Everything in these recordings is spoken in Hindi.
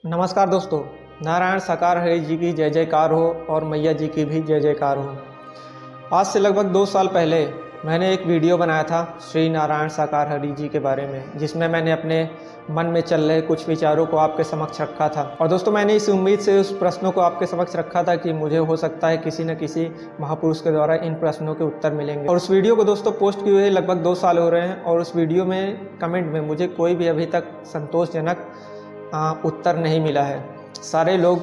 नमस्कार दोस्तों। नारायण साकार हरि जी की जय जयकार हो और मैया जी की भी जय जयकार हो। आज से लगभग 2 साल पहले मैंने एक वीडियो बनाया था श्री नारायण साकार हरि जी के बारे में, जिसमें मैंने अपने मन में चल रहे कुछ विचारों को आपके समक्ष रखा था। और दोस्तों, मैंने इस उम्मीद से उस प्रश्नों को आपके समक्ष रखा था कि मुझे हो सकता है किसी न किसी महापुरुष के द्वारा इन प्रश्नों के उत्तर मिलेंगे। और उस वीडियो को दोस्तों पोस्ट किए हुए लगभग 2 साल हो रहे हैं और उस वीडियो में कमेंट में मुझे कोई भी अभी तक संतोषजनक उत्तर नहीं मिला है। सारे लोग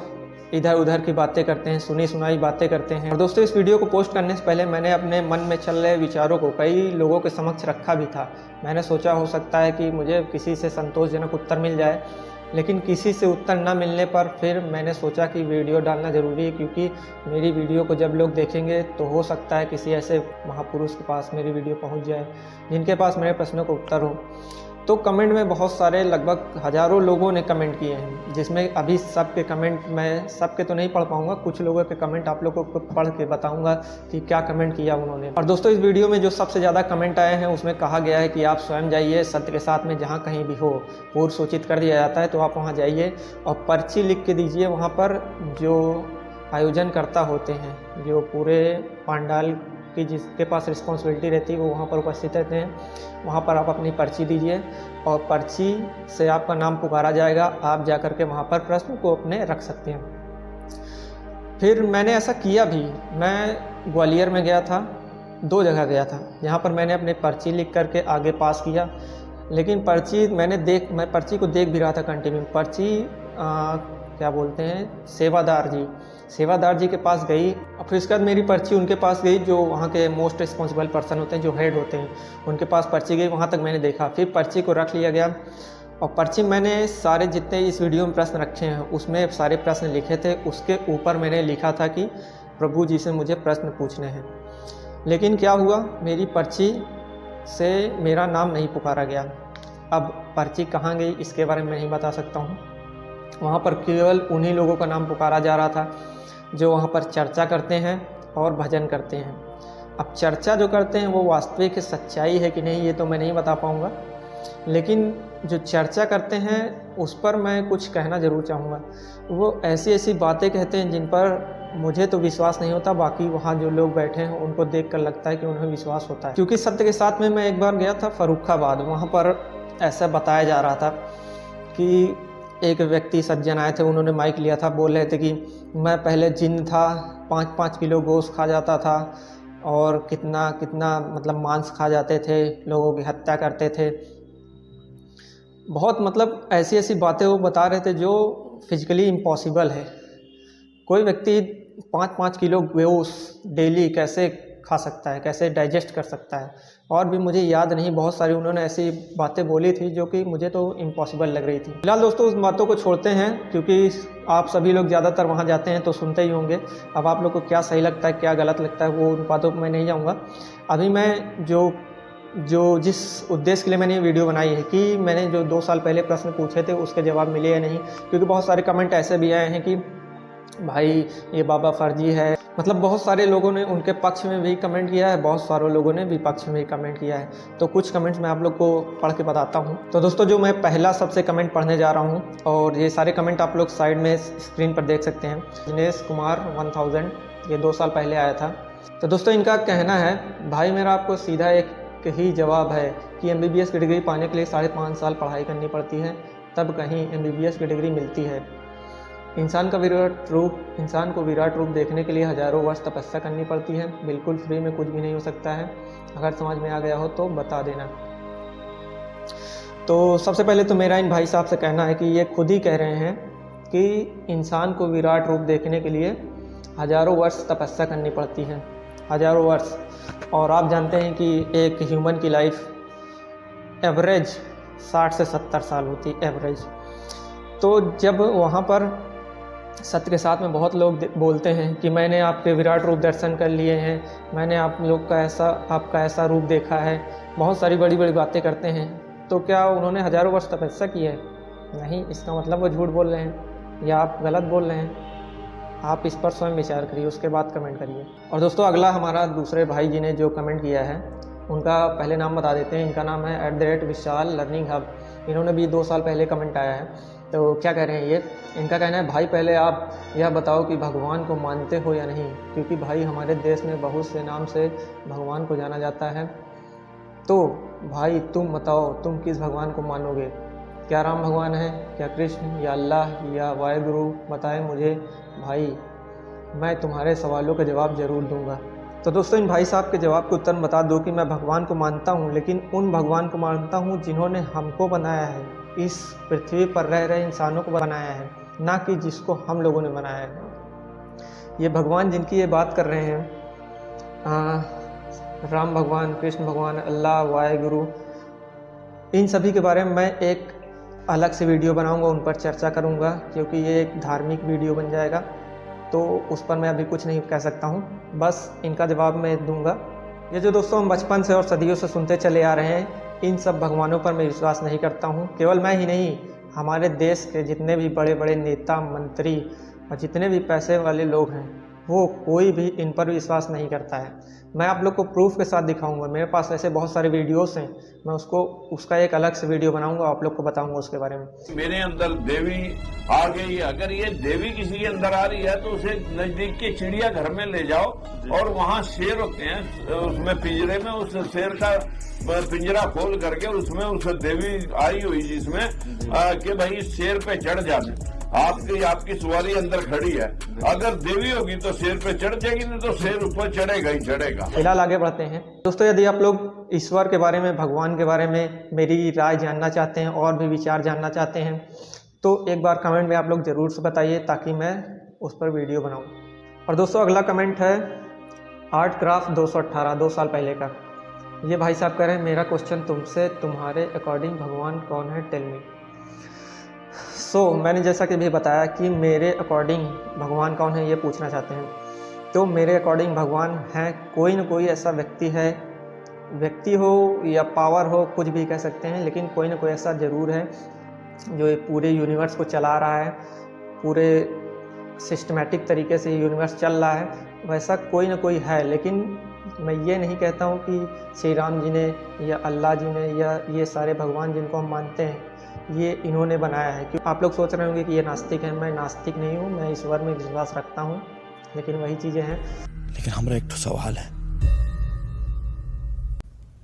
इधर उधर की बातें करते हैं, सुनी सुनाई बातें करते हैं। और दोस्तों, इस वीडियो को पोस्ट करने से पहले मैंने अपने मन में चल रहे विचारों को कई लोगों के समक्ष रखा भी था। मैंने सोचा हो सकता है कि मुझे किसी से संतोषजनक उत्तर मिल जाए, लेकिन किसी से उत्तर न मिलने पर फिर मैंने सोचा कि वीडियो डालना ज़रूरी है, क्योंकि मेरी वीडियो को जब लोग देखेंगे तो हो सकता है किसी ऐसे महापुरुष के पास मेरी वीडियो पहुंच जाए जिनके पास मेरे प्रश्नों का उत्तर हो। तो कमेंट में बहुत सारे लगभग हज़ारों लोगों ने कमेंट किए हैं, जिसमें अभी सबके कमेंट मैं सबके तो नहीं पढ़ पाऊंगा। कुछ लोगों के कमेंट आप लोगों को पढ़ के बताऊंगा कि क्या कमेंट किया उन्होंने। और दोस्तों, इस वीडियो में जो सबसे ज़्यादा कमेंट आए हैं उसमें कहा गया है कि आप स्वयं जाइए, सत्य के साथ में जहाँ कहीं भी हो पूर्व सूचित कर दिया जाता है, तो आप वहाँ जाइए और पर्ची लिख के दीजिए। वहाँ पर जो आयोजनकर्ता होते हैं, जो पूरे पंडाल की जिसके पास रिस्पॉन्सिबिलिटी रहती है, वो वहाँ पर उपस्थित रहते हैं। वहाँ पर आप अपनी पर्ची दीजिए और पर्ची से आपका नाम पुकारा जाएगा। आप जा कर के वहाँ पर प्रश्न को अपने रख सकते हैं। फिर मैंने ऐसा किया भी। मैं ग्वालियर में गया था, 2 जगह गया था, जहाँ पर मैंने अपनी पर्ची लिख करके आगे पास किया। लेकिन पर्ची मैं पर्ची को देख भी रहा था कंटिन्यू। पर्ची क्या बोलते हैं, सेवादार जी के पास गई और फिर उसके बाद मेरी पर्ची उनके पास गई, जो वहाँ के मोस्ट रिस्पॉन्सिबल पर्सन होते हैं, जो हेड होते हैं, उनके पास पर्ची गई। वहाँ तक मैंने देखा, फिर पर्ची को रख लिया गया और पर्ची मैंने सारे जितने इस वीडियो में प्रश्न रखे हैं उसमें सारे प्रश्न लिखे थे। उसके ऊपर मैंने लिखा था कि प्रभु जी से मुझे प्रश्न पूछने हैं। लेकिन क्या हुआ, मेरी पर्ची से मेरा नाम नहीं पुकारा गया। अब पर्ची कहाँ गई इसके बारे में नहीं बता सकता हूँ। वहाँ पर केवल उन्हीं लोगों का नाम पुकारा जा रहा था जो वहाँ पर चर्चा करते हैं और भजन करते हैं। अब चर्चा जो करते हैं वो वास्तविक सच्चाई है कि नहीं ये तो मैं नहीं बता पाऊँगा, लेकिन जो चर्चा करते हैं उस पर मैं कुछ कहना ज़रूर चाहूँगा। वो ऐसी ऐसी बातें कहते हैं जिन पर मुझे तो विश्वास नहीं होता, बाकी वहाँ जो लोग बैठे हैं उनको देखकर लगता है कि उन्हें विश्वास होता है। क्योंकि सत्य के साथ में मैं एक बार गया था फर्रुखाबाद। वहाँ पर ऐसा बताया जा रहा था कि एक व्यक्ति सज्जन आए थे, उन्होंने माइक लिया था, बोल रहे थे कि मैं पहले जिन्न था, 5-5 किलो गोश्त खा जाता था और कितना कितना मतलब मांस खा जाते थे, लोगों की हत्या करते थे। बहुत मतलब ऐसी ऐसी बातें वो बता रहे थे जो फिजिकली इम्पॉसिबल है। कोई व्यक्ति 5-5 किलो गोश्त डेली कैसे खा सकता है, कैसे डाइजेस्ट कर सकता है। और भी मुझे याद नहीं, बहुत सारी उन्होंने ऐसी बातें बोली थी जो कि मुझे तो इम्पॉसिबल लग रही थी। फिलहाल दोस्तों, उस बातों को छोड़ते हैं, क्योंकि आप सभी लोग ज़्यादातर वहाँ जाते हैं तो सुनते ही होंगे। अब आप लोग को क्या सही लगता है, क्या गलत लगता है, वो उन बातों पर मैं नहीं जाऊँगा। अभी मैं जिस उद्देश्य के लिए मैंने ये वीडियो बनाई है कि मैंने जो 2 साल पहले प्रश्न पूछे थे उसके जवाब मिले या नहीं। क्योंकि बहुत सारे कमेंट ऐसे भी आए हैं कि भाई ये बाबा फर्जी है। मतलब बहुत सारे लोगों ने उनके पक्ष में भी कमेंट किया है, बहुत सारे लोगों ने विपक्ष में भी कमेंट किया है। तो कुछ कमेंट्स मैं आप लोग को पढ़ के बताता हूँ। तो दोस्तों, जो मैं पहला सबसे कमेंट पढ़ने जा रहा हूँ, और ये सारे कमेंट आप लोग साइड में स्क्रीन पर देख सकते हैं। दिनेश कुमार 1000, ये 2 साल पहले आया था। तो दोस्तों, इनका कहना है, भाई मेरा आपको सीधा एक ही जवाब है कि MBBS की डिग्री पाने के लिए 5.5 साल पढ़ाई करनी पड़ती है, तब कहीं MBBS की डिग्री मिलती है। इंसान को विराट रूप देखने के लिए हजारों वर्ष तपस्या करनी पड़ती है। बिल्कुल फ्री में कुछ भी नहीं हो सकता है। अगर समझ में आ गया हो तो बता देना। तो सबसे पहले तो मेरा इन भाई साहब से कहना है कि ये खुद ही कह रहे हैं कि इंसान को विराट रूप देखने के लिए हजारों वर्ष तपस्या करनी पड़ती है, हजारों वर्ष। और आप जानते हैं कि एक ह्यूमन की लाइफ एवरेज 60 से 70 साल होती है, एवरेज। तो जब वहाँ पर सत्य के साथ में बहुत लोग बोलते हैं कि मैंने आपके विराट रूप दर्शन कर लिए हैं, मैंने आपका ऐसा रूप देखा है, बहुत सारी बड़ी बड़ी बातें करते हैं, तो क्या उन्होंने हजारों वर्ष तपस्या की है? नहीं। इसका मतलब वो झूठ बोल रहे हैं या आप गलत बोल रहे हैं। आप इस पर स्वयं विचार करिए, उसके बाद कमेंट करिए। और दोस्तों, अगला हमारा दूसरे भाई जी ने जो कमेंट किया है उनका पहले नाम बता देते हैं। इनका नाम है @विशाल लर्निंग हब। इन्होंने भी 2 साल पहले कमेंट आया है। तो क्या कह रहे हैं ये, इनका कहना है भाई पहले आप यह बताओ कि भगवान को मानते हो या नहीं, क्योंकि भाई हमारे देश में बहुत से नाम से भगवान को जाना जाता है। तो भाई तुम बताओ तुम किस भगवान को मानोगे, क्या राम भगवान है, क्या कृष्ण, या अल्लाह, या वाहेगुरु, बताएं मुझे भाई, मैं तुम्हारे सवालों का जवाब ज़रूर दूंगा। तो दोस्तों इन भाई साहब के जवाब के उत्तर में बता दो कि मैं भगवान को मानता हूँ, लेकिन उन भगवान को मानता हूँ जिन्होंने हमको बनाया है, इस पृथ्वी पर रह रहे इंसानों को बनाया है, ना कि जिसको हम लोगों ने बनाया है। ये भगवान जिनकी ये बात कर रहे हैं, राम भगवान, कृष्ण भगवान, अल्लाह, वाहेगुरु, इन सभी के बारे में मैं एक अलग से वीडियो बनाऊंगा, उन पर चर्चा करूंगा, क्योंकि ये एक धार्मिक वीडियो बन जाएगा, तो उस पर मैं अभी कुछ नहीं कह सकता हूँ, बस इनका जवाब मैं दूंगा। ये जो दोस्तों हम बचपन से और सदियों से सुनते चले आ रहे हैं, इन सब भगवानों पर मैं विश्वास नहीं करता हूँ। केवल मैं ही नहीं, हमारे देश के जितने भी बड़े बड़े नेता, मंत्री और जितने भी पैसे वाले लोग हैं, वो कोई भी इन पर विश्वास नहीं करता है। मैं आप लोग को प्रूफ के साथ दिखाऊंगा, मेरे पास ऐसे बहुत सारे वीडियोस हैं, मैं उसका एक अलग से वीडियो बनाऊंगा, आप लोग को बताऊंगा उसके बारे में। मेरे अंदर देवी आ गई, अगर ये देवी किसी के अंदर आ रही है तो उसे नजदीक के चिड़ियाघर में ले जाओ, और वहाँ शेर होते हैं, उसमें पिंजरे में उस शेर का पिंजरा खोल करके उसमें उस देवी आई हुई जिसमें कि भाई इस शेर पे चढ़ जाने, आपकी सवारी अंदर खड़ी है, अगर देवी होगी तो शेर पे चढ़ जाएगी, नहीं तो शेर ऊपर चढ़ेगा ही चढ़ेगा। फिलहाल आगे बढ़ते हैं दोस्तों। यदि आप लोग ईश्वर के बारे में, भगवान के बारे में मेरी राय जानना चाहते हैं और भी विचार जानना चाहते हैं, तो एक बार कमेंट में आप लोग ज़रूर से बताइए, ताकि मैं उस पर वीडियो बनाऊं। और दोस्तों अगला कमेंट है आर्ट क्राफ्ट 218, 2 साल पहले का। ये भाई साहब कह रहे हैं, मेरा क्वेश्चन तुमसे, तुम्हारे अकॉर्डिंग भगवान कौन है, टेल मी। मैंने जैसा कि भी बताया कि मेरे अकॉर्डिंग भगवान कौन है ये पूछना चाहते हैं, तो मेरे अकॉर्डिंग भगवान है कोई न कोई ऐसा व्यक्ति है, व्यक्ति हो या पावर हो, कुछ भी कह सकते हैं, लेकिन कोई न कोई ऐसा ज़रूर है जो ये पूरे यूनिवर्स को चला रहा है, पूरे सिस्टमेटिक तरीके से यूनिवर्स चल रहा है, वैसा कोई न कोई है। लेकिन मैं ये नहीं कहता हूँ कि श्री राम जी ने या अल्लाह जी ने या ये सारे भगवान जिनको हम मानते हैं ये इन्होंने बनाया है। क्यों आप लोग सोच रहे होंगे कि ये नास्तिक है, मैं नास्तिक नहीं हूँ, मैं ईश्वर में विश्वास रखता हूँ, लेकिन वही चीज़ें हैं। लेकिन हमारा एक तो सवाल है,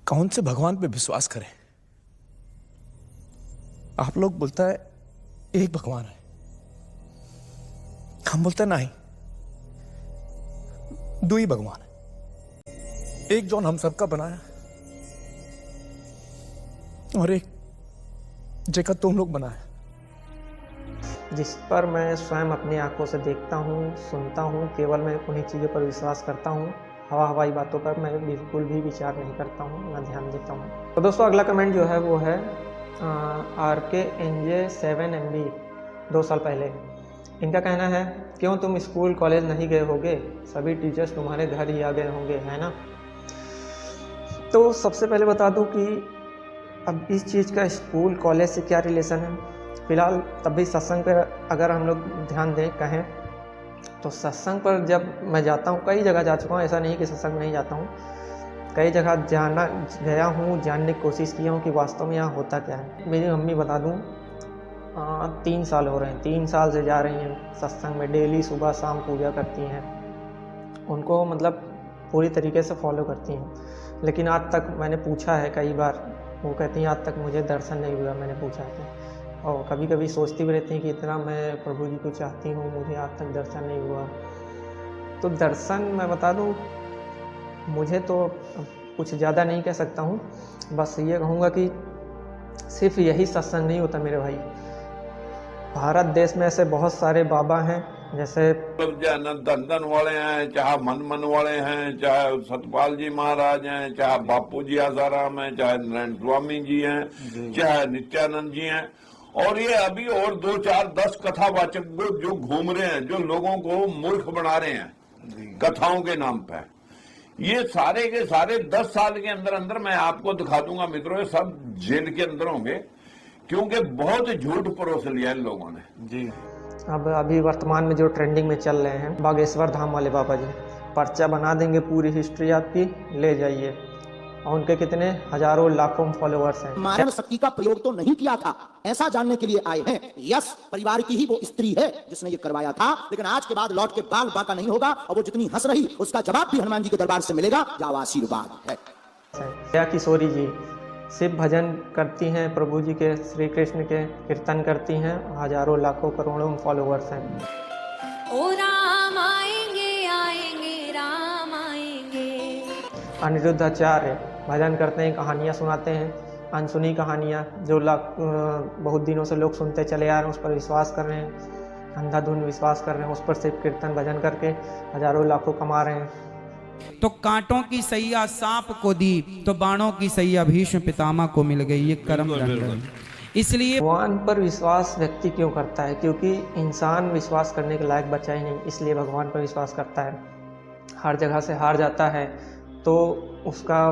कौन से भगवान पे विश्वास करें? आप लोग बोलता है एक भगवान है, हम बोलते हैं नहीं, दो ही भगवान है, एक जो हम सबका बनाया और एक जेका तुम लोग बनाया, जिस पर मैं स्वयं अपनी आंखों से देखता हूँ, सुनता हूँ, केवल मैं उन्हीं चीज़ों पर विश्वास करता हूँ। हवाई बातों पर मैं बिल्कुल भी विचार नहीं करता हूँ, ना ध्यान देता हूँ। तो दोस्तों अगला कमेंट जो है वो है RKNJ7MB, 2 साल पहले। इनका कहना है, क्यों तुम स्कूल कॉलेज नहीं गए होगे, सभी टीचर्स तुम्हारे घर ही आ गए होंगे, है ना। तो सबसे पहले बता दूं कि अब इस चीज़ का स्कूल कॉलेज से क्या रिलेशन है। फ़िलहाल तब भी सत्संग पर अगर हम लोग ध्यान दें कहें तो सत्संग पर जब मैं जाता हूँ, कई जगह जा चुका हूँ, ऐसा नहीं कि सत्संग नहीं जाता हूँ, कई जगह गया हूँ, जानने की कोशिश किया हूँ कि वास्तव में यहाँ होता क्या है। मेरी मम्मी बता दूँ 3 साल हो रहे हैं, 3 साल से जा रही हैं सत्संग में, डेली सुबह शाम पूजा करती हैं, उनको मतलब पूरी तरीके से फॉलो करती हैं। लेकिन आज तक मैंने पूछा है कई बार, वो कहती हैं आज तक मुझे दर्शन नहीं हुआ, मैंने पूछा है। और कभी कभी सोचती भी रहती हैं कि इतना मैं प्रभु जी को चाहती हूँ, मुझे आज तक दर्शन नहीं हुआ। तो दर्शन मैं बता दूँ, मुझे तो कुछ ज़्यादा नहीं कह सकता हूँ, बस ये कहूँगा कि सिर्फ यही सत्संग नहीं होता मेरे भाई, भारत देश में ऐसे बहुत सारे बाबा हैं, जैसे धन वाले हैं, चाहे मन वाले हैं, चाहे सतपाल जी महाराज हैं, चाहे बापू जी आसाराम हैं, चाहे नारायण स्वामी जी हैं, चाहे नित्यानंद जी हैं, और ये अभी और 2, 4, 10 कथावाचक जो घूम रहे हैं, जो लोगों को मूर्ख बना रहे हैं कथाओं के नाम पे। ये सारे के सारे 10 साल के अंदर अंदर मैं आपको दिखा दूंगा मित्रों, सब जेल के अंदर होंगे, क्योंकि बहुत झूठ परोस लिया इन लोगों ने जी। अब अभी वर्तमान में जो ट्रेंडिंग में चल रहे हैं, बागेश्वर धाम वाले बाबा जी, पर्चा बना देंगे, पूरी हिस्ट्री आपकी ले जाइए, और उनके कितने हजारों लाखों फॉलोअर्स हैं। मारण शक्ति का प्रयोग तो नहीं किया था, ऐसा जानने के लिए आए हैं। यस, परिवार की ही वो स्त्री है जिसने ये करवाया था, लेकिन आज के बाद लौट के बाल बाका नहीं होगा और वो जितनी हंस रही उसका जवाब भी हनुमान जी के दरबार से मिलेगा। जाओ आशीर्वाद है। जया किशोरी जी शिव भजन करती हैं, प्रभु जी के, श्री कृष्ण के कीर्तन करती हैं, हजारों लाखों करोड़ों फॉलोअर्स हैं। ओ राम आएंगे आएंगे राम आएंगे। अनिरुद्ध आचार्य भजन करते हैं, कहानियाँ सुनाते हैं, अनसुनी कहानियाँ जो बहुत दिनों से लोग सुनते चले आ रहे हैं, उस पर विश्वास कर रहे हैं, अंधाधुंध विश्वास कर रहे हैं, उस पर सिर्फ कीर्तन भजन करके हजारों लाखों कमा रहे हैं। तो कांटों की सैया सांप को दी, तो बाणों की सैया भीष्म पितामह को मिल गई। ये कर्म दंड है। इसलिए भगवान पर विश्वास व्यक्ति क्यों करता है? क्योंकि इंसान विश्वास करने के लायक बचा ही नहीं, इसलिए भगवान पर विश्वास करता है। हर जगह से हार जाता है तो उसका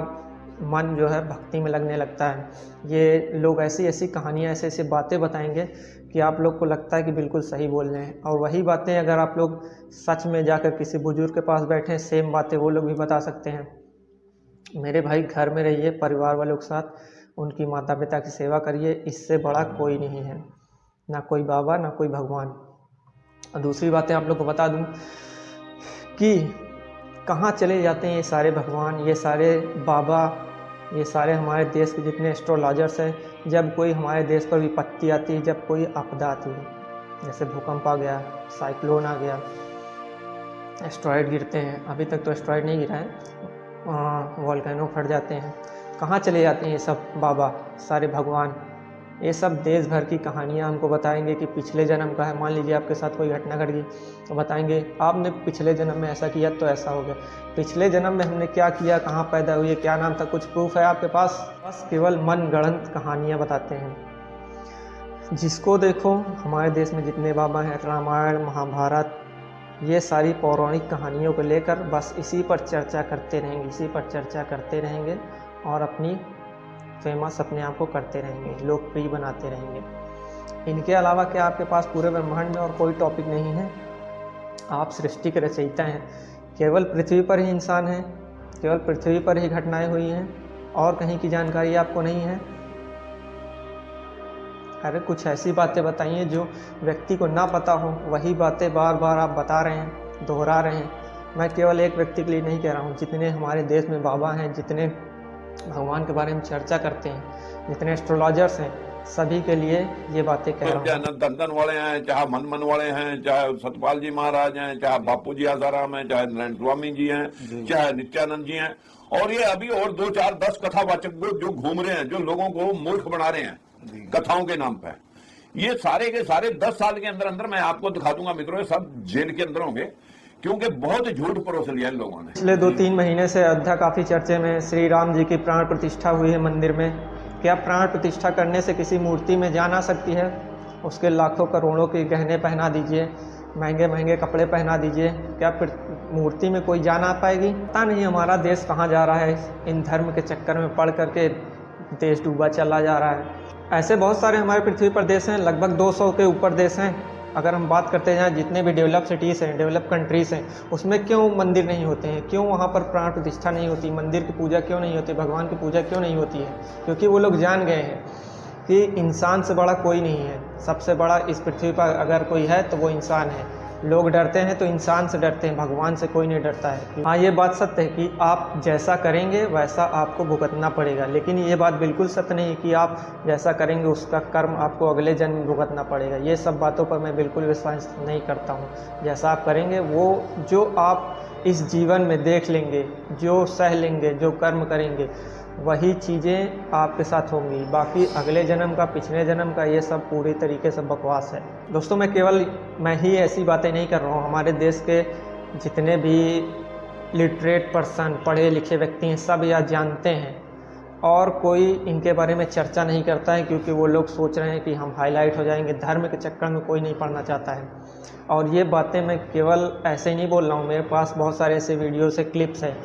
मन जो है भक्ति में लगने लगता है। ये लोग ऐसी ऐसी कहानियाँ, ऐसे ऐसी बातें बताएंगे कि आप लोग को लगता है कि बिल्कुल सही बोल रहे हैं, और वही बातें अगर आप लोग सच में जाकर किसी बुजुर्ग के पास बैठे, सेम बातें वो लोग भी बता सकते हैं। मेरे भाई, घर में रहिए परिवार वालों के साथ, उनकी माता पिता की सेवा करिए, इससे बड़ा कोई नहीं है, ना कोई बाबा ना कोई भगवान। और दूसरी बातें आप लोग को बता दूं कि कहाँ चले जाते हैं ये सारे भगवान, ये सारे बाबा, ये सारे हमारे देश के जितने एस्ट्रोलॉजर्स हैं। जब कोई हमारे देश पर विपत्ति आती है, जब कोई आपदा आती है, जैसे भूकंप आ गया, साइक्लोन आ गया, एस्ट्रॉयड गिरते हैं, अभी तक तो एस्ट्रॉयड नहीं गिरा है, वॉल्केनो फट जाते हैं, कहाँ चले जाते हैं ये सब बाबा, सारे भगवान? ये सब देश भर की कहानियाँ हमको बताएंगे कि पिछले जन्म का है। मान लीजिए आपके साथ कोई घटना घट गई तो बताएंगे आपने पिछले जन्म में ऐसा किया तो ऐसा हो गया, पिछले जन्म में हमने क्या किया, कहाँ पैदा हुए, क्या नाम था, कुछ प्रूफ है आपके पास? बस केवल मन गढ़ंत कहानियाँ बताते हैं। जिसको देखो हमारे देश में जितने बाबा हैं, रामायण महाभारत, ये सारी पौराणिक कहानियों को लेकर बस इसी पर चर्चा करते रहेंगे, इसी पर चर्चा करते रहेंगे और अपनी फेमस अपने आप को करते रहेंगे, लोकप्रिय बनाते रहेंगे। इनके अलावा क्या आपके पास पूरे ब्रह्मांड में और कोई टॉपिक नहीं है? आप सृष्टि के रचयिता हैं, केवल पृथ्वी पर ही इंसान हैं, केवल पृथ्वी पर ही घटनाएं हुई हैं, और कहीं की जानकारी आपको नहीं है? अरे कुछ ऐसी बातें बताइए जो व्यक्ति को ना पता हो, वही बातें बार बार आप बता रहे हैं, दोहरा रहे हैं। मैं केवल एक व्यक्ति के लिए नहीं कह रहा हूँ, जितने हमारे देश में बाबा हैं, जितने भगवान के बारे में चर्चा करते हैं, जितने एस्ट्रोलॉजर्स हैं, सभी के लिए ये बातें कह रहा हूँ। चाहे दंदन वाले हैं, चाहे मन वाले हैं, चाहे सतपाल जी महाराज हैं, चाहे बापू जी आसाराम हैं, चाहे नारायण स्वामी जी हैं, चाहे नित्यानंद जी हैं, और ये अभी और 2 4 10 कथावाचक जो घूम रहे हैं, जो लोगों को मूर्ख बना रहे हैं कथाओं के नाम पे, ये सारे के सारे 10 साल के अंदर अंदर मैं आपको दिखा दूंगा मित्रों, ये सब जेल के अंदर होंगे, क्योंकि बहुत झूठ परोस लिया इन लोगों ने। पिछले 2-3 महीने से अयोध्या काफ़ी चर्चे में, श्री राम जी की प्राण प्रतिष्ठा हुई है मंदिर में। क्या प्राण प्रतिष्ठा करने से किसी मूर्ति में जान आ सकती है? उसके लाखों करोड़ों के गहने पहना दीजिए, महंगे महंगे कपड़े पहना दीजिए, क्या मूर्ति में कोई जान आ पाएगी? पता नहीं हमारा देश कहाँ जा रहा है, इन धर्म के चक्कर में पड़ करके देश डूबा चला जा रहा है। ऐसे बहुत सारे हमारे पृथ्वी पर देश हैं, लगभग 200 के ऊपर देश हैं। अगर हम बात करते हैं जितने भी डेवलप सिटीज़ हैं, डेवलप कंट्रीज़ हैं, उसमें क्यों मंदिर नहीं होते हैं? क्यों वहाँ पर प्राण प्रतिष्ठा नहीं होती? मंदिर की पूजा क्यों नहीं होती? भगवान की पूजा क्यों नहीं होती है? क्योंकि वो लोग जान गए हैं कि इंसान से बड़ा कोई नहीं है। सबसे बड़ा इस पृथ्वी पर अगर कोई है तो वो इंसान है। लोग डरते हैं तो इंसान से डरते हैं, भगवान से कोई नहीं डरता है। हाँ, ये बात सत्य है कि आप जैसा करेंगे वैसा आपको भुगतना पड़ेगा, लेकिन ये बात बिल्कुल सत्य नहीं है कि आप जैसा करेंगे उसका कर्म आपको अगले जन्म में भुगतना पड़ेगा। ये सब बातों पर मैं बिल्कुल विश्वास नहीं करता हूँ। जैसा आप करेंगे वो जो आप इस जीवन में देख लेंगे, जो सह लेंगे, जो कर्म करेंगे, वही चीज़ें आपके साथ होंगी। बाकी अगले जन्म का, पिछले जन्म का, ये सब पूरी तरीके से बकवास है। दोस्तों, मैं ही ऐसी बातें नहीं कर रहा हूँ। हमारे देश के जितने भी लिटरेट पर्सन, पढ़े लिखे व्यक्ति हैं, सब यह जानते हैं, और कोई इनके बारे में चर्चा नहीं करता है, क्योंकि वो लोग सोच रहे हैं कि हम हाईलाइट हो जाएंगे। धर्म के चक्कर में कोई नहीं पढ़ना चाहता है। और ये बातें मैं केवल ऐसे ही नहीं बोल रहा हूँ, मेरे पास बहुत सारे ऐसे वीडियो से क्लिप्स हैं।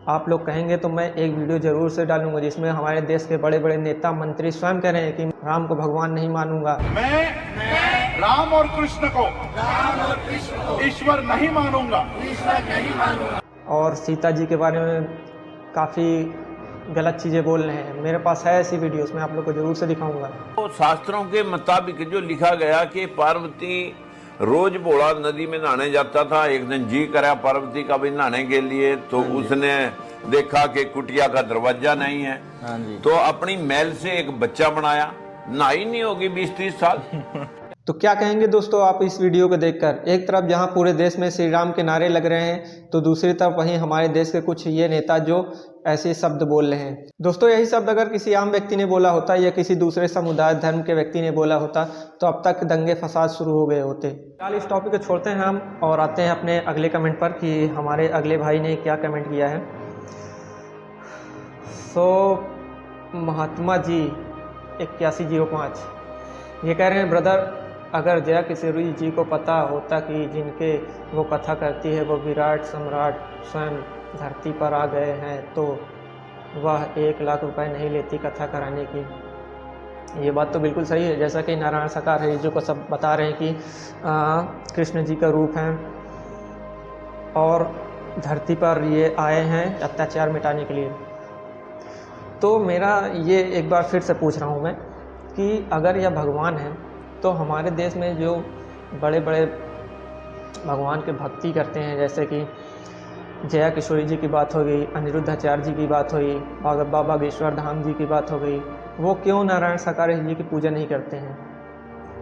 आप लोग कहेंगे तो मैं एक वीडियो ज़रूर से डालूंगा जिसमें हमारे देश के बड़े बड़े नेता मंत्री स्वयं कह रहे हैं कि राम को भगवान नहीं मानूंगा, मैं राम और कृष्ण को ईश्वर नहीं मानूंगा। और सीता जी के बारे में काफ़ी गलत चीज़ें बोल रहे हैं। मेरे पास है ऐसी वीडियोस, मैं आप लोग को जरूर से दिखाऊंगा। तो शास्त्रों के मुताबिक जो लिखा गया कि पार्वती रोज भोला नदी में नहाने जाता था। एक दिन जी करा पार्वती का भी नहाने के लिए, तो उसने देखा कि कुटिया का दरवाजा नहीं है, तो अपनी मैल से एक बच्चा बनाया। नहाई नहीं होगी 20-30 साल। तो क्या कहेंगे दोस्तों आप इस वीडियो को देखकर? एक तरफ जहां पूरे देश में श्री राम के नारे लग रहे हैं, तो दूसरी तरफ वहीं हमारे देश के कुछ ये नेता जो ऐसे शब्द बोल रहे हैं। दोस्तों यही शब्द अगर किसी आम व्यक्ति ने बोला होता या किसी दूसरे समुदाय धर्म के व्यक्ति ने बोला होता तो अब तक दंगे फसाद शुरू हो गए होते। फिलहाल इस टॉपिक को छोड़ते हैं हम और आते हैं अपने अगले कमेंट पर कि हमारे अगले भाई ने क्या कमेंट किया है। महात्मा जी 8105 ये कह रहे हैं, ब्रदर अगर जया किशोरी जी को पता होता कि जिनके वो कथा करती है वो विराट सम्राट स्वयं धरती पर आ गए हैं तो वह 1 लाख रुपए नहीं लेती कथा कराने की। ये बात तो बिल्कुल सही है। जैसा कि नारायण साकार हरि जी को सब बता रहे हैं कि कृष्ण जी का रूप है और धरती पर ये आए हैं अत्याचार मिटाने के लिए। तो मेरा ये एक बार फिर से पूछ रहा हूँ मैं कि अगर यह भगवान है तो हमारे देश में जो बड़े बड़े भगवान के भक्ति करते हैं, जैसे कि जया किशोरी जी की बात हो गई, अनिरुद्धाचार्य जी की बात हुई, बाबा बागेश्वर धाम जी की बात हो गई, वो क्यों नारायण साकार जी की पूजा नहीं करते हैं?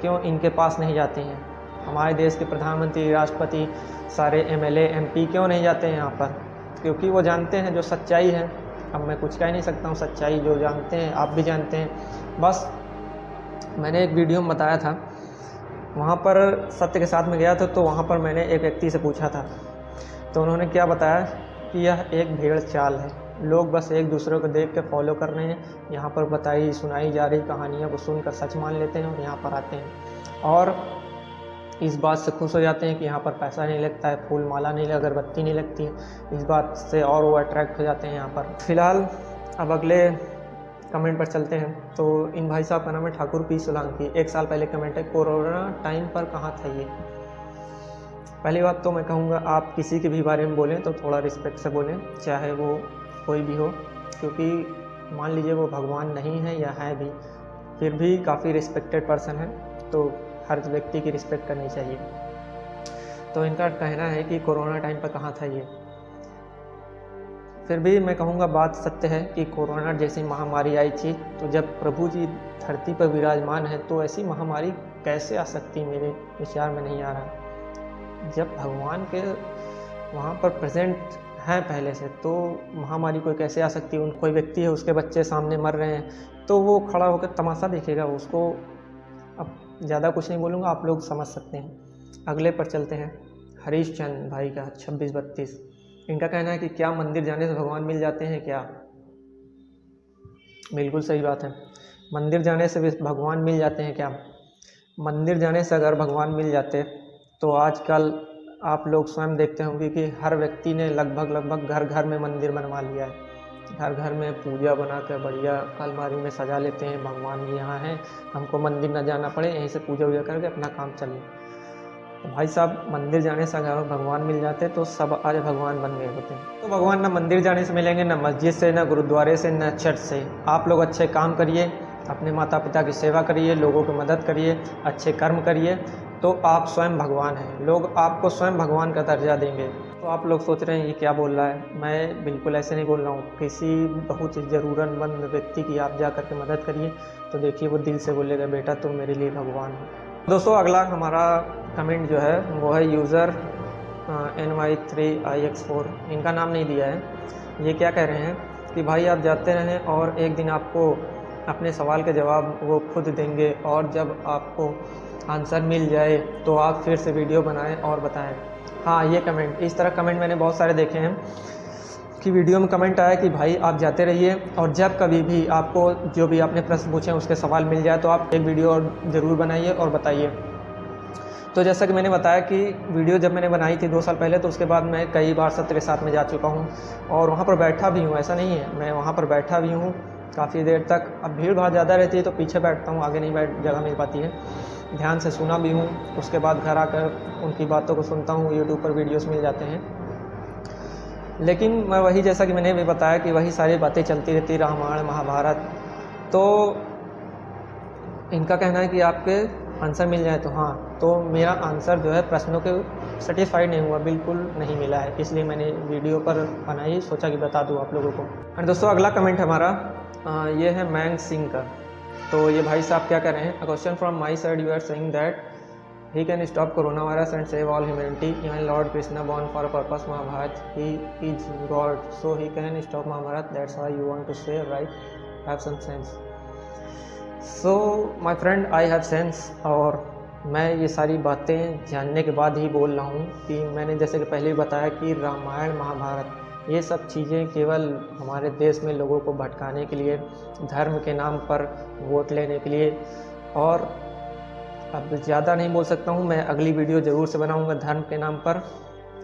क्यों इनके पास नहीं जाते हैं? हमारे देश के प्रधानमंत्री, राष्ट्रपति, सारे MLA MP क्यों नहीं जाते हैं यहाँ पर? क्योंकि वो जानते हैं जो सच्चाई है। अब मैं कुछ कह नहीं सकता हूँ, सच्चाई जो जानते हैं आप भी जानते हैं। बस मैंने एक वीडियो में बताया था, वहाँ पर सत्य के साथ में गया था, तो वहाँ पर मैंने एक व्यक्ति से पूछा था, तो उन्होंने क्या बताया कि यह एक भेड़ चाल है। लोग बस एक दूसरे को देख के फॉलो कर रहे हैं। यहाँ पर बताई सुनाई जा रही कहानियों को सुनकर सच मान लेते हैं और यहाँ पर आते हैं और इस बात से खुश हो जाते हैं कि यहाँ पर पैसा नहीं लगता है, फूल माला नहीं, अगरबत्ती नहीं लगती है। इस बात से और वो अट्रैक्ट हो जाते हैं यहाँ पर। फिलहाल अब अगले कमेंट पर चलते हैं। तो इन भाई साहब का नाम है ठाकुर पी सोलंकी। 1 साल पहले कमेंट है, कोरोना टाइम पर कहाँ था ये? पहली बात तो मैं कहूँगा आप किसी के भी बारे में बोलें तो थोड़ा रिस्पेक्ट से बोलें, चाहे वो कोई भी हो, क्योंकि मान लीजिए वो भगवान नहीं है या है भी, फिर भी काफ़ी रिस्पेक्टेड पर्सन है, तो हर व्यक्ति की रिस्पेक्ट करनी चाहिए। तो इनका कहना है कि कोरोना टाइम पर कहाँ था ये। फिर भी मैं कहूँगा बात सत्य है कि कोरोना जैसी महामारी आई थी, तो जब प्रभु जी धरती पर विराजमान है तो ऐसी महामारी कैसे आ सकती, मेरे विचार में नहीं आ रहा। जब भगवान के वहाँ पर प्रेजेंट हैं पहले से, तो महामारी कोई कैसे आ सकती है? कोई व्यक्ति है, उसके बच्चे सामने मर रहे हैं, तो वो खड़ा होकर तमाशा देखेगा उसको। अब ज़्यादा कुछ नहीं बोलूँगा, आप लोग समझ सकते हैं। अगले पर चलते हैं। हरीश चंद भाई का 2632 इनका कहना है कि क्या मंदिर जाने से भगवान मिल जाते हैं क्या? बिल्कुल सही बात है, मंदिर जाने से भी भगवान मिल जाते हैं क्या? मंदिर जाने से अगर भगवान मिल जाते तो आजकल आप लोग स्वयं देखते होंगे कि हर व्यक्ति ने लगभग घर घर में मंदिर बनवा लिया है। घर घर में पूजा बनाकर बढ़िया अलमारी में सजा लेते हैं, भगवान जी यहाँ हैं, हमको मंदिर न जाना पड़े, यहीं से पूजा वूजा करके अपना काम चले। तो भाई साहब मंदिर जाने से अगर भगवान मिल जाते तो सब आज भगवान बन गए होते हैं। तो भगवान ना मंदिर जाने से मिलेंगे, ना मस्जिद से, ना गुरुद्वारे से, ना चर्च से। आप लोग अच्छे काम करिए, अपने माता पिता की सेवा करिए, लोगों की मदद करिए, अच्छे कर्म करिए, तो आप स्वयं भगवान हैं। लोग आपको स्वयं भगवान का दर्जा देंगे। तो आप लोग सोच रहे हैं ये क्या बोल रहा है? मैं बिल्कुल ऐसे नहीं बोल रहा हूँ। किसी बहुत ज़रूरतमंद व्यक्ति की आप जा करके मदद करिए तो देखिए वो दिल से बोलेगा बेटा तुम मेरे लिए भगवान हो। दोस्तों अगला हमारा कमेंट जो है वो है यूज़र NY3IX4, इनका नाम नहीं दिया है। ये क्या कह रहे हैं कि भाई आप जाते रहें और एक दिन आपको अपने सवाल के जवाब वो खुद देंगे, और जब आपको आंसर मिल जाए तो आप फिर से वीडियो बनाएं और बताएं। हाँ, ये कमेंट, इस तरह कमेंट मैंने बहुत सारे देखे हैं कि वीडियो में कमेंट आया कि भाई आप जाते रहिए और जब कभी भी आपको जो भी आपने प्रश्न पूछे उसके सवाल मिल जाए तो आप एक वीडियो और ज़रूर बनाइए और बताइए। तो जैसा कि मैंने बताया कि वीडियो जब मैंने बनाई थी 2 साल पहले, तो उसके बाद मैं कई बार सत्य के साथ में जा चुका हूँ और वहाँ पर बैठा भी हूँ, ऐसा नहीं है, मैं वहाँ पर बैठा भी हूँ काफ़ी देर तक। अब भीड़ भाड़ ज़्यादा रहती है तो पीछे बैठता हूँ, आगे नहीं जगह मिल पाती है। ध्यान से सुना भी हूँ, उसके बाद घर आकर उनकी बातों को सुनता हूँ, यूट्यूब पर वीडियोस मिल जाते हैं। लेकिन मैं वही, जैसा कि मैंने भी बताया कि वही सारी बातें चलती रहती, रामायण महाभारत। तो इनका कहना है कि आपके आंसर मिल जाए तो हाँ, तो मेरा आंसर जो है प्रश्नों के सेटिस्फाइड नहीं हुआ, बिल्कुल नहीं मिला है, इसलिए मैंने वीडियो पर बनाई, सोचा कि बता दूँ आप लोगों को। और दोस्तों अगला कमेंट हमारा ये है मैंग सिंह का। तो ये भाई साहब क्या कर रहे हैं, a question from my side, you are saying that he can stop coronavirus and save all humanity. Even Lord Krishna born for a purpose, Mahabharat. He is God, so he can stop Mahabharat. That's why you want to say, right? Have some sense. So my friend, I have sense. और मैं ये सारी बातें जानने के बाद ही बोल रहा हूँ कि मैंने जैसे कि पहले भी बताया कि रामायण महाभारत ये सब चीज़ें केवल हमारे देश में लोगों को भटकाने के लिए, धर्म के नाम पर वोट लेने के लिए, और अब ज़्यादा नहीं बोल सकता हूँ। मैं अगली वीडियो ज़रूर से बनाऊँगा धर्म के नाम पर,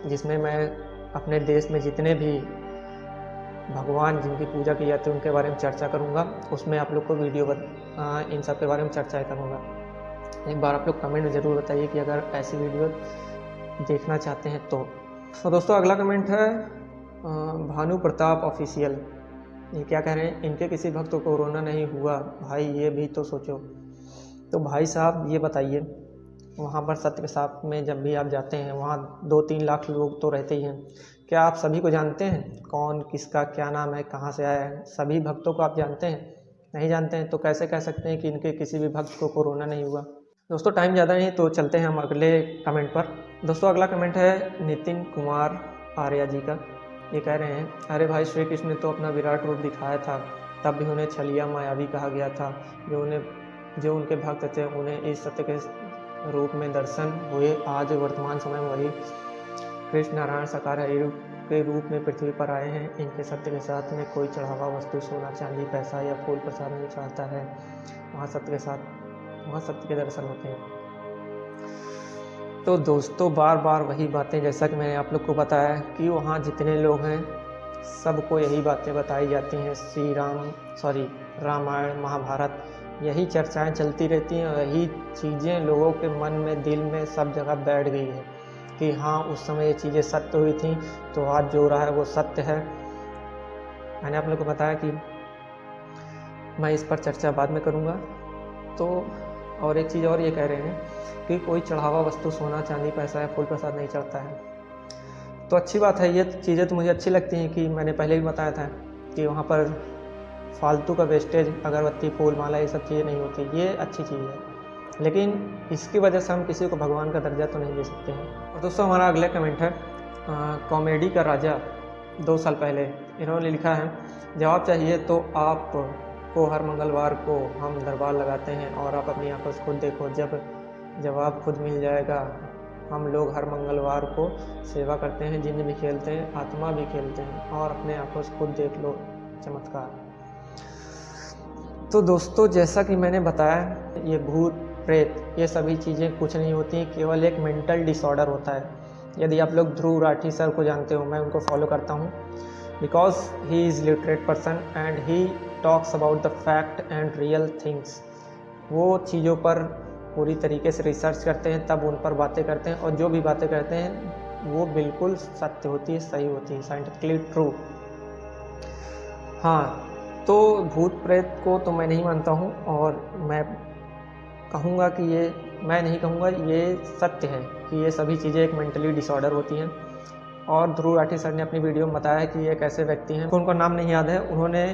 जिसमें मैं अपने देश में जितने भी भगवान जिनकी पूजा की जाती है उनके बारे में चर्चा करूँगा। उसमें आप लोग को वीडियो इन सब के बारे में चर्चा करूँगा। एक बार आप लोग कमेंट में ज़रूर बताइए कि अगर ऐसी वीडियो देखना चाहते हैं तो दोस्तों अगला कमेंट है भानु प्रताप ऑफिशियल। ये क्या कह रहे हैं, इनके किसी भक्त को कोरोना नहीं हुआ, भाई ये भी तो सोचो। तो भाई साहब ये बताइए, वहाँ पर सत्य के साथ में जब भी आप जाते हैं वहाँ 2-3 लाख लोग तो रहते ही हैं। क्या आप सभी को जानते हैं, कौन किसका क्या नाम है, कहाँ से आया है? सभी भक्तों को आप जानते हैं? नहीं जानते हैं तो कैसे कह सकते हैं कि इनके किसी भी भक्त को कोरोना नहीं हुआ। दोस्तों टाइम ज़्यादा नहीं तो चलते हैं हम अगले कमेंट पर। दोस्तों अगला कमेंट है नितिन कुमार आर्या जी का। ये कह रहे हैं, अरे भाई श्री कृष्ण ने तो अपना विराट रूप दिखाया था, तब भी उन्हें छलिया मायावी कहा गया था। जो उनके भक्त थे उन्हें इस सत्य के रूप में दर्शन हुए। आज वर्तमान समय में वही कृष्ण नारायण साकार के रूप में पृथ्वी पर आए हैं। इनके सत्य के साथ में कोई चढ़ावा वस्तु, सोना चांदी, पैसा या फूल प्रसाद नहीं चढ़ाता है। वहाँ सत्य के दर्शन होते हैं। तो दोस्तों बार बार वही बातें, जैसा कि मैंने आप लोग को बताया कि वहाँ जितने लोग हैं सबको यही बातें बताई जाती हैं। रामायण महाभारत यही चर्चाएं चलती रहती हैं और यही चीज़ें लोगों के मन में, दिल में, सब जगह बैठ गई है कि हाँ उस समय ये चीज़ें सत्य हुई थी, तो आज जो हो रहा है वो सत्य है। मैंने आप लोग को बताया कि मैं इस पर चर्चा बाद में करूँगा। तो और एक चीज़ और ये कह रहे हैं कि कोई चढ़ावा वस्तु, सोना चांदी, पैसा या फूल प्रसाद नहीं चढ़ता है। तो अच्छी बात है, ये चीज़ें तो मुझे अच्छी लगती हैं कि मैंने पहले भी बताया था कि वहाँ पर फालतू का वेस्टेज, अगरबत्ती, फूल माला, ये सब चीज़ें नहीं होती। ये अच्छी चीज़ है, लेकिन इसकी वजह से हम किसी को भगवान का दर्जा तो नहीं दे सकते हैं। और दोस्तों हमारा अगला कमेंट है कॉमेडी का राजा 2 साल पहले। इन्होंने लिखा है, जवाब चाहिए तो आप को हर मंगलवार को हम दरबार लगाते हैं और आप अपनी आंखों से खुद देखो, जब जवाब खुद मिल जाएगा। हम लोग हर मंगलवार को सेवा करते हैं, जिन भी खेलते हैं, आत्मा भी खेलते हैं, और अपने आंखों से खुद देख लो चमत्कार। तो दोस्तों जैसा कि मैंने बताया, ये भूत प्रेत ये सभी चीज़ें कुछ नहीं होती, केवल एक मेंटल डिसऑर्डर होता है। यदि आप लोग ध्रुव राठी सर को जानते हो, मैं उनको फॉलो करता हूँ, because he is literate person and he talks about the fact and real things. वो चीज़ों पर पूरी तरीके से रिसर्च करते हैं, तब उन पर बातें करते हैं, और जो भी बातें करते हैं वो बिल्कुल सत्य होती है, सही होती है, साइंटिफिकली ट्रू। हाँ, तो भूत प्रेत को तो मैं नहीं मानता हूँ, और मैं कहूँगा कि मैं नहीं कहूँगा, ये सत्य है कि ये सभी चीज़ें एक मेंटली डिसऑर्डर होती हैं। और ध्रुव राठी सर ने अपनी वीडियो में बताया है कि ये एक ऐसे व्यक्ति हैं, उनका नाम नहीं याद है, उन्होंने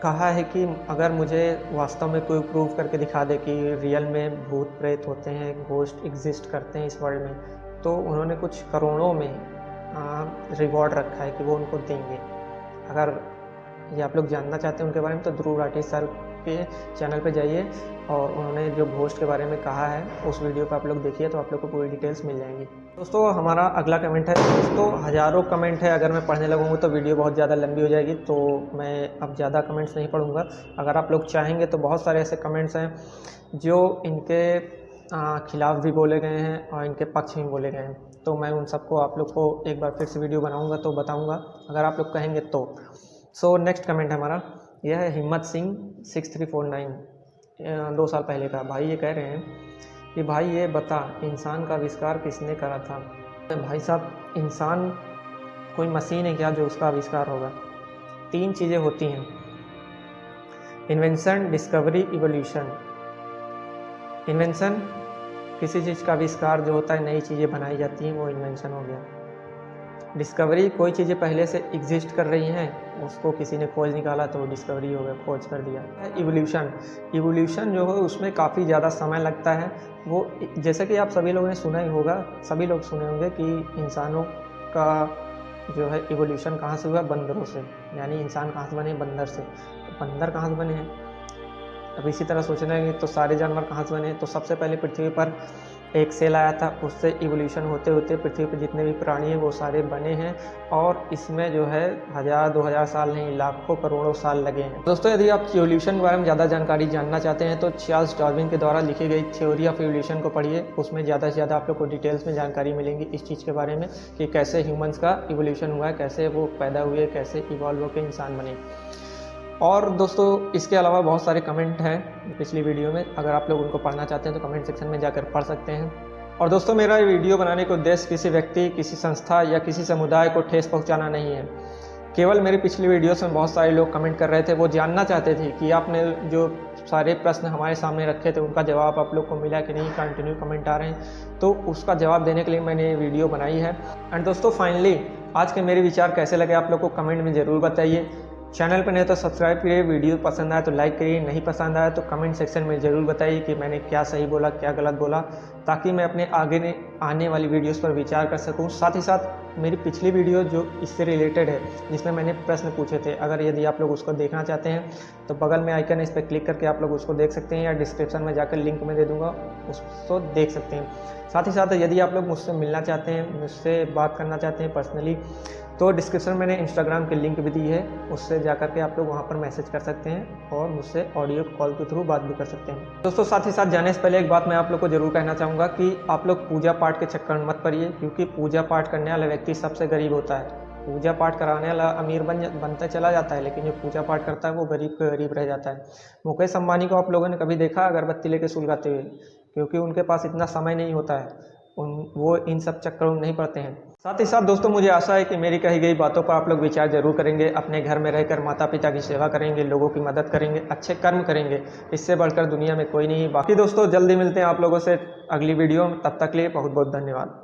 कहा है कि अगर मुझे वास्तव में कोई प्रूव करके दिखा दे कि रियल में भूत प्रेत होते हैं, घोस्ट एग्जिस्ट करते हैं इस वर्ल्ड में, तो उन्होंने कुछ करोड़ों में रिवॉर्ड रखा है कि वो उनको देंगे। अगर ये आप लोग जानना चाहते हैं उनके बारे में तो ध्रुव राठी सर के चैनल पे जाइए, और उन्होंने जो घोस्ट के बारे में कहा है उस वीडियो को आप लोग देखिए, तो आप लोग को पूरी डिटेल्स मिल जाएंगी। दोस्तों हमारा अगला कमेंट है, दोस्तों हज़ारों कमेंट है, अगर मैं पढ़ने लगूँगा तो वीडियो बहुत ज़्यादा लंबी हो जाएगी, तो मैं अब ज़्यादा कमेंट्स नहीं पढ़ूँगा। अगर आप लोग चाहेंगे तो बहुत सारे ऐसे कमेंट्स हैं जो इनके खिलाफ भी बोले गए हैं और इनके पक्ष में बोले गए हैं, तो मैं उन सबको आप लोग को एक बार फिर से वीडियो बनाऊँगा तो बताऊँगा, अगर आप लोग कहेंगे तो। सो नेक्स्ट कमेंट है हमारा, यह है हिम्मत सिंह 6349, 2 साल पहले का। भाई ये कह रहे हैं कि भाई ये बता, इंसान का आविष्कार किसने करा था? भाई साहब, इंसान कोई मशीन है क्या जो उसका आविष्कार होगा? 3 चीज़ें होती हैं, इन्वेंशन, डिस्कवरी, इवोल्यूशन। इन्वेंशन किसी चीज़ का आविष्कार जो होता है, नई चीज़ें बनाई जाती हैं, वो इन्वेंशन हो गया। डिस्कवरी कोई चीज़ें पहले से एग्जिस्ट कर रही हैं, उसको किसी ने खोज निकाला तो वो डिस्कवरी हो गया, खोज कर दिया। इवोल्यूशन, इवोल्यूशन जो है उसमें काफ़ी ज़्यादा समय लगता है। वो जैसे कि आप सभी लोगों ने सुना ही होगा, सभी लोग सुने होंगे कि इंसानों का जो है इवोल्यूशन कहाँ से हुआ? बंदरों से। यानी इंसान कहाँ से बने? बंदर से। तो बंदर कहाँ से बने हैं? अब इसी तरह सोचना है तो सारे जानवर कहाँ से बने? तो सबसे पहले पृथ्वी पर एक सेल आया था, उससे इवोल्यूशन होते होते पृथ्वी पर जितने भी प्राणी हैं वो सारे बने हैं, और इसमें जो है 1000-2000 साल नहीं, लाखों करोड़ों साल लगे हैं। दोस्तों, यदि आप इवोल्यूशन के बारे में ज़्यादा जानकारी जानना चाहते हैं तो चार्ल्स डार्विन के द्वारा लिखी गई थ्योरी ऑफ इवोल्यूशन को पढ़िए। उसमें ज़्यादा से ज़्यादा आप लोग को डिटेल्स में जानकारी मिलेंगी इस चीज़ के बारे में कि कैसे ह्यूमन्स का इवोल्यूशन हुआ है, कैसे वो पैदा हुए, कैसे इवॉल्व होकर इंसान बने। और दोस्तों, इसके अलावा बहुत सारे कमेंट हैं पिछली वीडियो में, अगर आप लोग उनको पढ़ना चाहते हैं तो कमेंट सेक्शन में जाकर पढ़ सकते हैं। और दोस्तों, मेरा ये वीडियो बनाने का उद्देश्य किसी व्यक्ति, किसी संस्था या किसी समुदाय को ठेस पहुंचाना नहीं है। केवल मेरी पिछली वीडियोस में बहुत सारे लोग कमेंट कर रहे थे, वो जानना चाहते थे कि आपने जो सारे प्रश्न हमारे सामने रखे थे उनका जवाब आप लोग को मिला कि नहीं, कंटिन्यू कमेंट आ रहे हैं, तो उसका जवाब देने के लिए मैंने ये वीडियो बनाई है। एंड दोस्तों, फाइनली आज के मेरे विचार कैसे लगे आप लोग को कमेंट में ज़रूर बताइए। चैनल पर नहीं तो सब्सक्राइब करिए, वीडियो पसंद आया तो लाइक करिए, नहीं पसंद आया तो कमेंट सेक्शन में ज़रूर बताइए कि मैंने क्या सही बोला, क्या गलत बोला, ताकि मैं अपने आगे आने वाली वीडियोस पर विचार कर सकूं। साथ ही साथ मेरी पिछली वीडियो जो इससे रिलेटेड है, जिसमें मैंने प्रश्न पूछे थे, अगर यदि आप लोग उसको देखना चाहते हैं तो बगल में आइकन है, इस पर क्लिक करके आप लोग उसको देख सकते हैं, या डिस्क्रिप्शन में जाकर लिंक में दे दूँगा, उसको देख सकते हैं। साथ ही साथ यदि आप लोग मुझसे मिलना चाहते हैं, मुझसे बात करना चाहते हैं पर्सनली, तो डिस्क्रिप्शन में मैंने इंस्टाग्राम की लिंक भी दी है, उससे जाकर के आप लोग वहाँ पर मैसेज कर सकते हैं और मुझसे ऑडियो कॉल के थ्रू बात भी कर सकते हैं। दोस्तों, साथ ही साथ जाने से पहले एक बात मैं आप लोग को जरूर कहना चाहूँगा कि आप लोग पूजा पाठ के चक्कर में मत पड़िए, क्योंकि पूजा पाठ करने वाला व्यक्ति सबसे गरीब होता है। पूजा पाठ कराने वाला अमीर बनता चला जाता है, लेकिन जो पूजा पाठ करता है वो गरीब का गरीब रह जाता है। मुकेश अंबानी को आप लोगों ने कभी देखा अगरबत्ती लेके सुलगाते हुए? क्योंकि उनके पास इतना समय नहीं होता है, वो इन सब चक्करों में नहीं पड़ते हैं। साथ ही साथ दोस्तों, मुझे आशा है कि मेरी कही गई बातों पर आप लोग विचार जरूर करेंगे, अपने घर में रहकर माता पिता की सेवा करेंगे, लोगों की मदद करेंगे, अच्छे कर्म करेंगे, इससे बढ़कर दुनिया में कोई नहीं। बाकी दोस्तों, जल्दी मिलते हैं आप लोगों से अगली वीडियो में, तब तक के लिए बहुत बहुत धन्यवाद।